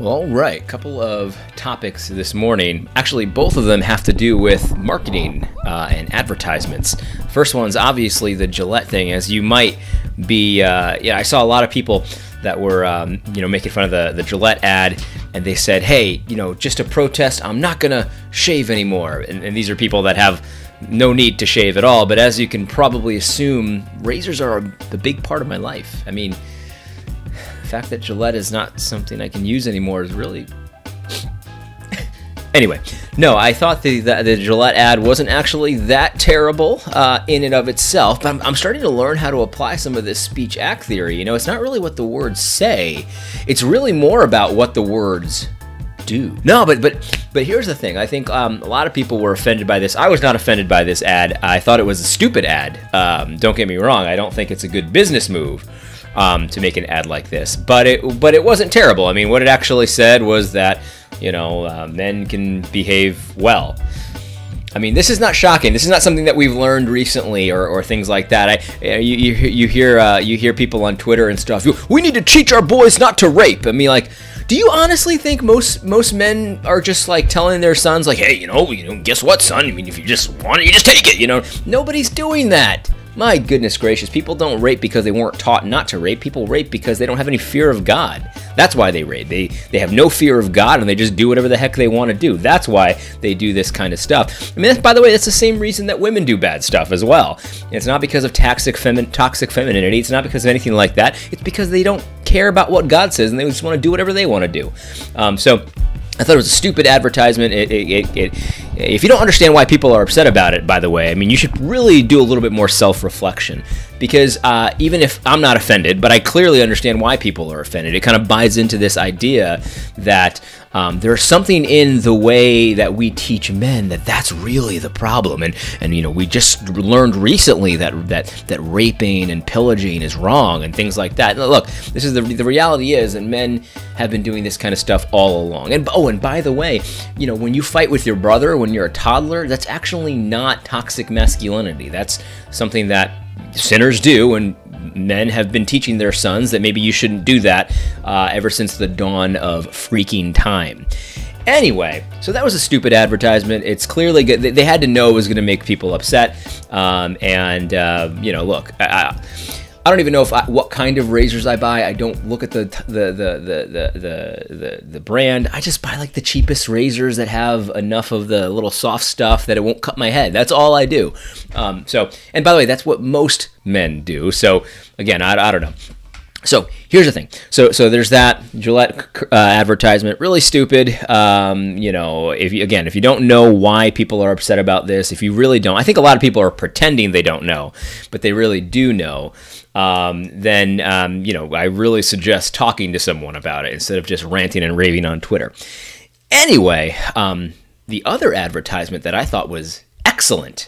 All right, couple of topics this morning. Actually, both of them have to do with marketing and advertisements. First one's obviously the Gillette thing, as you might be. I saw a lot of people that were, making fun of the Gillette ad, and they said, "Hey, just a protest. I'm not gonna shave anymore." And these are people that have no need to shave at all. But as you can probably assume, razors are the big part of my life. I mean, the fact that Gillette is not something I can use anymore is really... Anyway, no, I thought the Gillette ad wasn't actually that terrible in and of itself, but I'm starting to learn how to apply some of this speech act theory. It's not really what the words say. It's really more about what the words do. No, but here's the thing. I think a lot of people were offended by this. I was not offended by this ad. I thought it was a stupid ad. Don't get me wrong. I don't think it's a good business move to make an ad like this, but it wasn't terrible. I mean, what it actually said was that men can behave well. I mean, this is not shocking. This is not something that we've learned recently or things like that. You hear people on Twitter and stuff. We need to teach our boys not to rape. I mean, like, do you honestly think most men are just like telling their sons, like, hey, guess what, son? I mean, if you just want it, you just take it. Nobody's doing that. My goodness gracious, people don't rape because they weren't taught not to rape. People rape because they don't have any fear of God. That's why they rape. They have no fear of God, and they just do whatever the heck they want to do. That's why they do this kind of stuff. I mean, by the way, that's the same reason that women do bad stuff as well. It's not because of toxic femininity. It's not because of anything like that. It's because they don't care about what God says, and they just want to do whatever they want to do. So I thought it was a stupid advertisement. If you don't understand why people are upset about it, by the way, I mean, you should really do a little bit more self-reflection. Because even if I'm not offended, but I clearly understand why people are offended, it kind of buys into this idea that there's something in the way that we teach men that's really the problem. And we just learned recently that raping and pillaging is wrong and things like that. Now, look, this is the reality is that men have been doing this kind of stuff all along. And by the way, when you fight with your brother when you're a toddler, that's actually not toxic masculinity. That's something that sinners do, and men have been teaching their sons that maybe you shouldn't do that ever since the dawn of freaking time. Anyway, so that was a stupid advertisement. It's clearly good. They had to know it was going to make people upset. Look, I don't even know what kind of razors I buy. I don't look at the brand. I just buy like the cheapest razors that have enough of the little soft stuff that it won't cut my head. That's all I do. And by the way, that's what most men do. So again, I don't know. So here's the thing. So there's that Gillette advertisement, really stupid. If you don't know why people are upset about this, if you really don't, I think a lot of people are pretending they don't know, but they really do know. Then I really suggest talking to someone about it instead of just ranting and raving on Twitter. Anyway, the other advertisement that I thought was excellent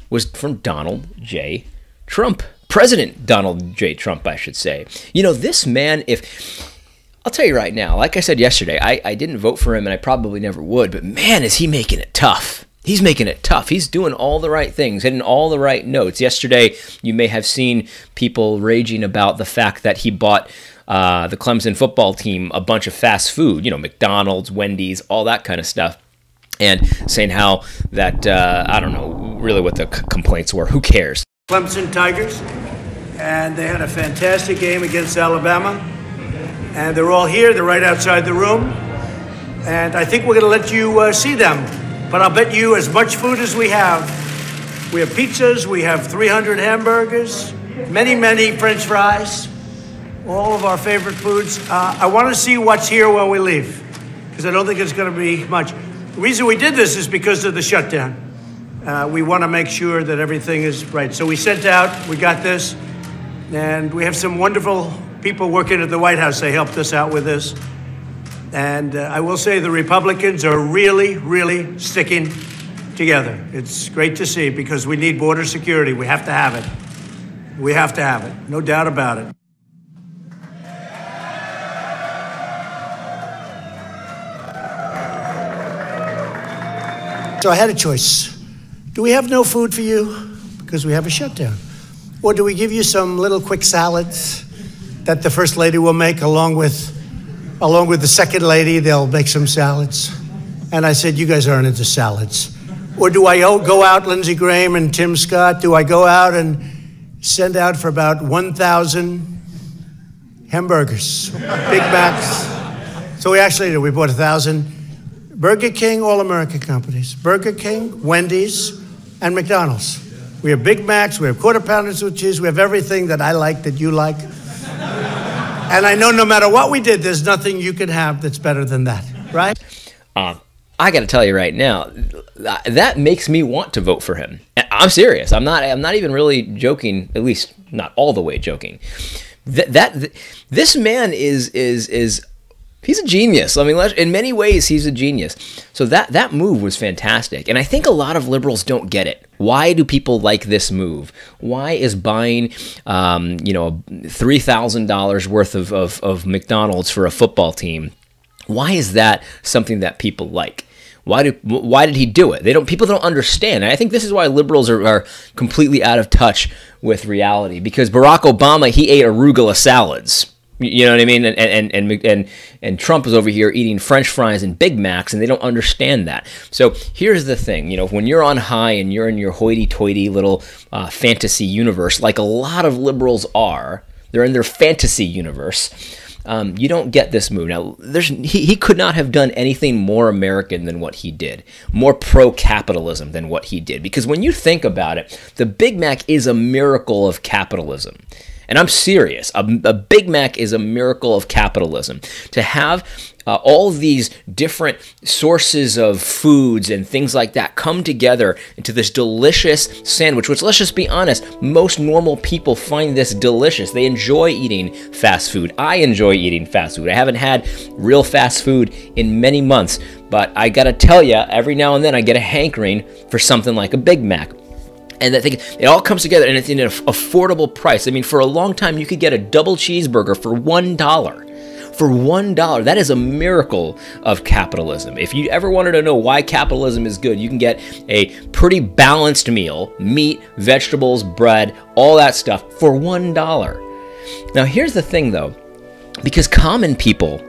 was from Donald J. Trump. President Donald J. Trump, I should say. This man, I'll tell you right now, like I said yesterday, I didn't vote for him and I probably never would, but man, is he making it tough. He's making it tough. He's doing all the right things, hitting all the right notes. Yesterday, you may have seen people raging about the fact that he bought the Clemson football team a bunch of fast food, McDonald's, Wendy's, all that kind of stuff. And saying how that, I don't know really what the complaints were. Who cares? Clemson Tigers, and they had a fantastic game against Alabama, and they're all here. They're right outside the room, and I think we're going to let you see them, but I'll bet you as much food as we have pizzas, we have 300 hamburgers, many French fries, all of our favorite foods. I want to see what's here when we leave, because I don't think it's going to be much. The reason we did this is because of the shutdown. We want to make sure that everything is right. So we sent out, we got this, and we have some wonderful people working at the White House. They helped us out with this. And I will say the Republicans are really sticking together. It's great to see because we need border security. We have to have it. We have to have it. No doubt about it. So I had a choice. Do we have no food for you because we have a shutdown? Or do we give you some little quick salads that the First Lady will make along with along with the second lady. They'll make some salads. And I said, you guys aren't into salads. Or do I go out, Lindsey Graham and Tim Scott, do I go out and send out for about 1,000 hamburgers, Big Macs? So we actually did. We bought 1,000. Burger King, all American companies. Burger King, Wendy's, and McDonald's. We have Big Macs, we have quarter pounders with cheese, we have everything that I like, that you like. And I know no matter what we did, there's nothing you can have that's better than that, right? I got to tell you right now, that makes me want to vote for him. I'm serious. I'm not even really joking. At least not all the way joking. This man is he's a genius. I mean, in many ways, he's a genius. So that move was fantastic, and I think a lot of liberals don't get it. Why do people like this move? Why is buying, $3,000 worth of McDonald's for a football team? Why is that something that people like? Why did he do it? People don't understand. And I think this is why liberals are completely out of touch with reality. Because Barack Obama, he ate arugula salads. You know what I mean? And Trump is over here eating French fries and Big Macs, and they don't understand that. So here's the thing. When you're on high and you're in your hoity-toity little fantasy universe, like a lot of liberals are, they're in their fantasy universe. You don't get this move. Now, he could not have done anything more American than what he did, more pro-capitalism than what he did. Because when you think about it, the Big Mac is a miracle of capitalism. And I'm serious. A Big Mac is a miracle of capitalism. To have all these different sources of foods and things like that come together into this delicious sandwich, which, let's just be honest, most normal people find this delicious. They enjoy eating fast food. I enjoy eating fast food. I haven't had real fast food in many months, but I gotta tell you, every now and then I get a hankering for something like a Big Mac. And that thing, it all comes together, and it's in an affordable price. I mean, for a long time, you could get a double cheeseburger for $1. For $1, that is a miracle of capitalism. If you ever wanted to know why capitalism is good, you can get a pretty balanced meal, meat, vegetables, bread, all that stuff for $1. Now, here's the thing, though. Because common people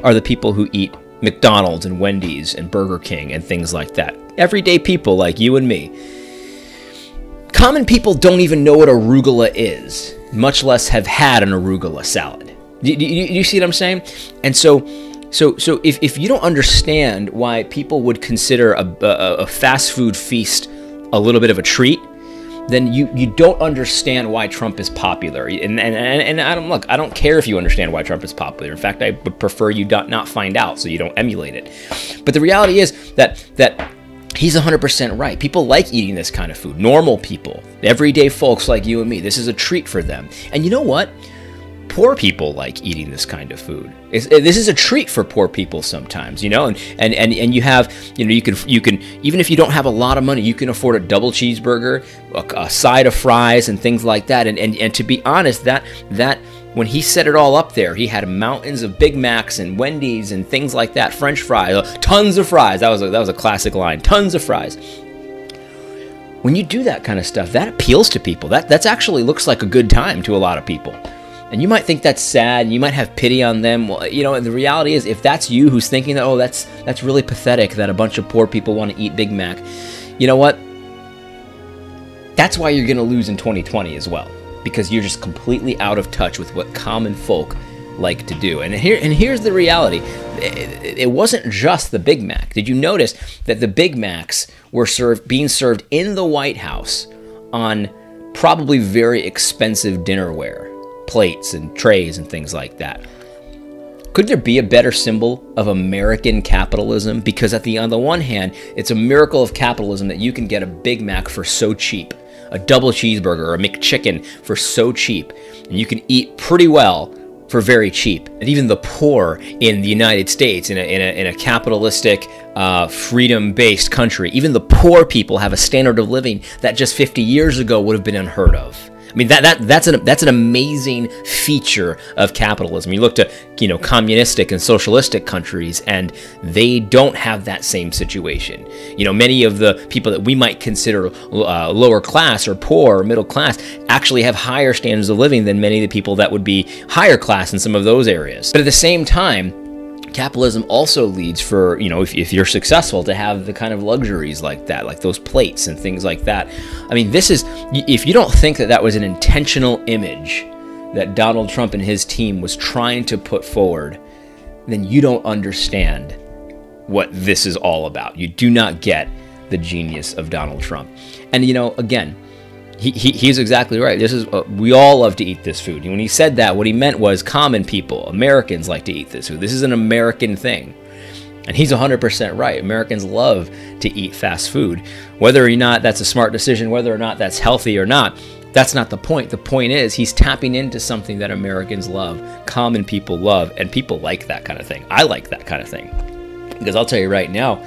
are the people who eat McDonald's and Wendy's and Burger King and things like that. Everyday people like you and me. Common people don't even know what arugula is, much less have had an arugula salad. Do you see what I'm saying? And so if you don't understand why people would consider a fast food feast a little bit of a treat, then you don't understand why Trump is popular. And I don't care if you understand why Trump is popular. In fact, I would prefer you not find out so you don't emulate it. But the reality is that he's 100% right. People like eating this kind of food. Normal people, everyday folks like you and me. This is a treat for them. And you know what? Poor people like eating this kind of food. This is a treat for poor people sometimes, and you have, you can even if you don't have a lot of money, you can afford a double cheeseburger, a side of fries, and things like that. And to be honest, that when he set it all up there, he had mountains of Big Macs and Wendy's and things like that, French fries, tons of fries. That was a classic line, tons of fries. When you do that kind of stuff, that appeals to people. That's actually looks like a good time to a lot of people. And you might think that's sad, you might have pity on them. Well, and the reality is, if that's you who's thinking that, oh, that's really pathetic that a bunch of poor people want to eat Big Mac, you know what? That's why you're going to lose in 2020 as well, because you're just completely out of touch with what common folk like to do. And here's the reality. It wasn't just the Big Mac. Did you notice that the Big Macs were being served in the White House on probably very expensive dinnerware? Plates and trays and things like that. Could there be a better symbol of American capitalism? Because on the one hand, it's a miracle of capitalism that you can get a Big Mac for so cheap, a double cheeseburger or a McChicken for so cheap, and you can eat pretty well for very cheap. And even the poor in the United States, in a capitalistic, freedom-based country, even the poor people have a standard of living that just 50 years ago would have been unheard of. I mean, that's an amazing feature of capitalism. You look to, communistic and socialistic countries, and they don't have that same situation. Many of the people that we might consider lower class or poor or middle class actually have higher standards of living than many of the people that would be higher class in some of those areas. But at the same time, capitalism also leads for, if you're successful, to have the kind of luxuries like that, like those plates and things like that. I mean, if you don't think that was an intentional image that Donald Trump and his team was trying to put forward, then you don't understand what this is all about. You do not get the genius of Donald Trump. And, again, he's exactly right. We all love to eat this food. When he said that, what he meant was common people, Americans like to eat this food. This is an American thing. And he's 100% right. Americans love to eat fast food. Whether or not that's a smart decision, whether or not that's healthy or not, that's not the point. The point is he's tapping into something that Americans love, common people love, and people like that kind of thing. I like that kind of thing. Because I'll tell you right now,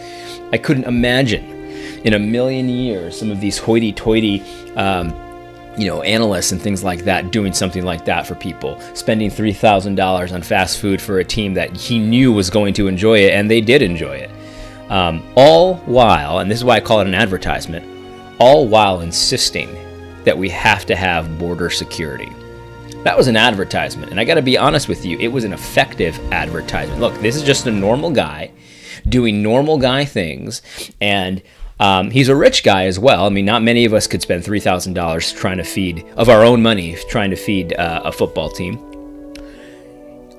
I couldn't imagine in a million years some of these hoity-toity analysts and things like that doing something like that for people, spending $3,000 on fast food for a team that he knew was going to enjoy it, and they did enjoy it. All while, and this is why I call it an advertisement, all while insisting that we have to have border security. That was an advertisement, and I got to be honest with you, it was an effective advertisement. Look, this is just a normal guy doing normal guy things, and he's a rich guy as well. I mean, not many of us could spend $3,000 trying to feed, of our own money, trying to feed a football team.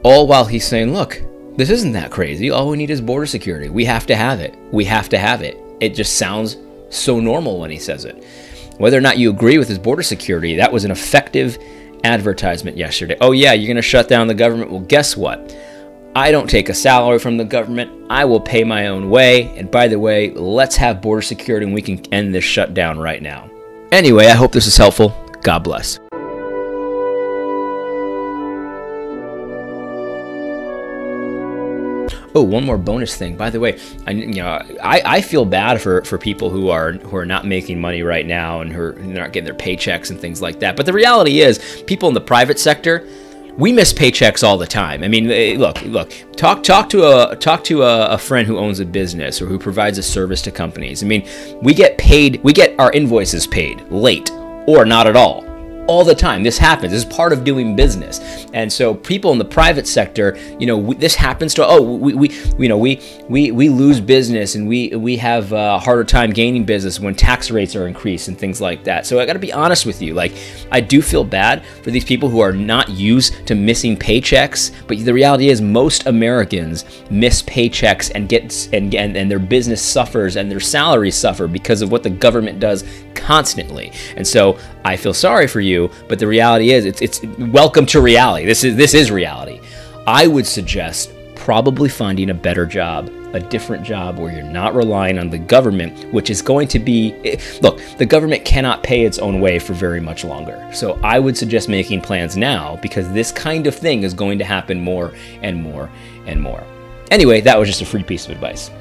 All while he's saying, look, this isn't that crazy. All we need is border security. We have to have it. We have to have it. It just sounds so normal when he says it. Whether or not you agree with his border security, that was an effective advertisement yesterday. Oh yeah, you're going to shut down the government. Well, guess what? I don't take a salary from the government. I will pay my own way. And by the way, let's have border security and we can end this shutdown right now. Anyway, I hope this is helpful. God bless. Oh, one more bonus thing. By the way, I feel bad for people who are not making money right now and who are not getting their paychecks and things like that. But the reality is, people in the private sector, we miss paychecks all the time. I mean, look. Talk to a friend who owns a business or who provides a service to companies. I mean, we get paid. We get our invoices paid late or not at all the time. This happens. This is part of doing business. And so people in the private sector, this happens to, we lose business and we have a harder time gaining business when tax rates are increased and things like that. So I got to be honest with you. Like, I do feel bad for these people who are not used to missing paychecks, but the reality is most Americans miss paychecks and their business suffers and their salaries suffer because of what the government does constantly. And so I feel sorry for you, but the reality is it's welcome to reality. This is reality. I would suggest probably finding a better job, a different job where you're not relying on the government, which is going to be, look, the government cannot pay its own way for very much longer. So I would suggest making plans now, because this kind of thing is going to happen more and more and more. Anyway, that was just a free piece of advice.